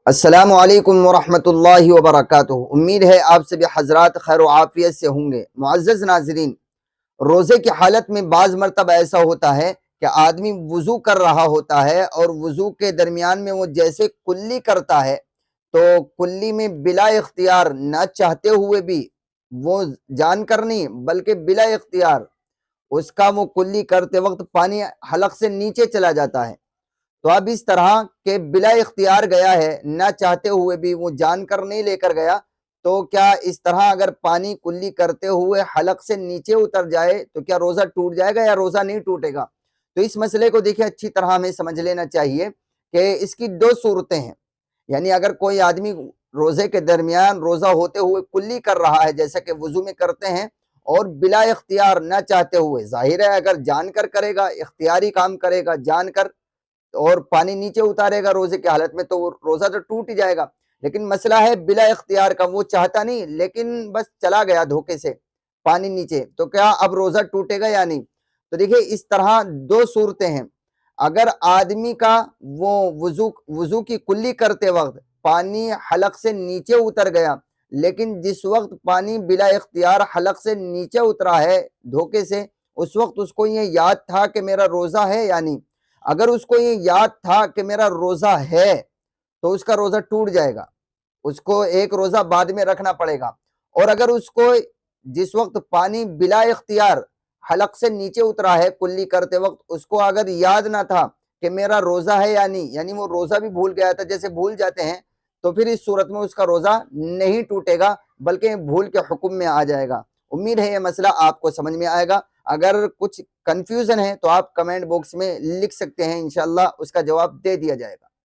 السلام علیکم ورحمۃ اللہ وبرکاتہ۔ امید ہے آپ سبھی حضرات خیر و عافیت سے ہوں گے۔ معزز ناظرین، روزے کی حالت میں بعض مرتبہ ایسا ہوتا ہے کہ آدمی وضو کر رہا ہوتا ہے اور وضو کے درمیان میں وہ جیسے کلی کرتا ہے تو کلی میں بلا اختیار نہ چاہتے ہوئے بھی، وہ جان کر نہیں بلکہ بلا اختیار اس کا وہ کلی کرتے وقت پانی حلق سے نیچے چلا جاتا ہے۔ تو اب اس طرح کہ بلا اختیار گیا ہے، نہ چاہتے ہوئے بھی، وہ جان کر نہیں لے کر گیا، تو کیا اس طرح اگر پانی کلی کرتے ہوئے حلق سے نیچے اتر جائے تو کیا روزہ ٹوٹ جائے گا یا روزہ نہیں ٹوٹے گا؟ تو اس مسئلے کو دیکھیں اچھی طرح ہمیں سمجھ لینا چاہیے کہ اس کی دو صورتیں ہیں۔ یعنی اگر کوئی آدمی روزے کے درمیان روزہ ہوتے ہوئے کلی کر رہا ہے جیسا کہ وضو میں کرتے ہیں، اور بلا اختیار نہ چاہتے ہوئے، ظاہر ہے اگر جان کر کرے گا، اختیاری کام کرے گا جان کر، اور پانی نیچے اتارے گا روزے کی حالت میں، تو روزہ تو ٹوٹ ہی جائے گا۔ لیکن مسئلہ ہے بلا اختیار کا، وہ چاہتا نہیں لیکن بس چلا گیا دھوکے سے پانی نیچے، تو کیا اب روزہ ٹوٹے گا یا نہیں؟ تو دیکھیں اس طرح دو صورتیں ہیں۔ اگر آدمی کا وہ وضو کی کلی کرتے وقت پانی حلق سے نیچے اتر گیا، لیکن جس وقت پانی بلا اختیار حلق سے نیچے اترا ہے دھوکے سے، اس وقت اس کو یہ یاد تھا کہ میرا روزہ ہے یا نہیں۔ اگر اس کو یہ یاد تھا کہ میرا روزہ ہے تو اس کا روزہ ٹوٹ جائے گا، اس کو ایک روزہ بعد میں رکھنا پڑے گا۔ اور اگر اس کو جس وقت پانی بلا اختیار حلق سے نیچے اترا ہے کلی کرتے وقت، اس کو اگر یاد نہ تھا کہ میرا روزہ ہے یا نہیں، یعنی وہ روزہ بھی بھول گیا تھا جیسے بھول جاتے ہیں، تو پھر اس صورت میں اس کا روزہ نہیں ٹوٹے گا بلکہ بھول کے حکم میں آ جائے گا۔ امید ہے یہ مسئلہ آپ کو سمجھ میں آئے گا۔ اگر کچھ کنفیوژن ہے تو آپ کمنٹ باکس میں لکھ سکتے ہیں، انشاءاللہ اس کا جواب دے دیا جائے گا۔